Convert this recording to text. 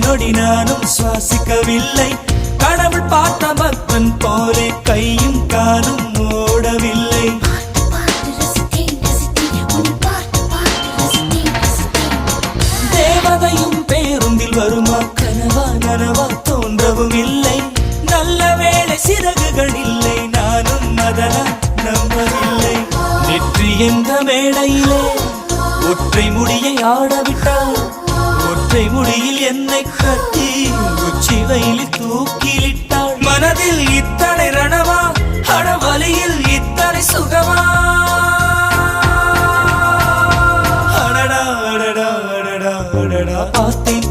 நொடி நானும் சுவாசிக்கவில்லை. கடவுள் பார்த்த பக்தன் போலே கையும் காலும் ஓடவில்லை. தேவதையும் பேருந்தில் வருமா, கனவா நனவா தோன்றவும் இல்லை. நல்ல வேளை சிறகுகள் இல்லை, நானும் அதனால் நம்பவில்லை. நெற்றி என்ற மேடையிலே ஒற்றை முடியை ஆடவிட்டார். ஒற்றை முடியில் என்னை கட்டி உச்சி வயலில் தூக்கிலிட்டாள். மனதில் இத்தனை ரணமா, அடவலியில் இத்தனை சுகமா. அடடா அடடா அடடா அடடா பார்த்தேன்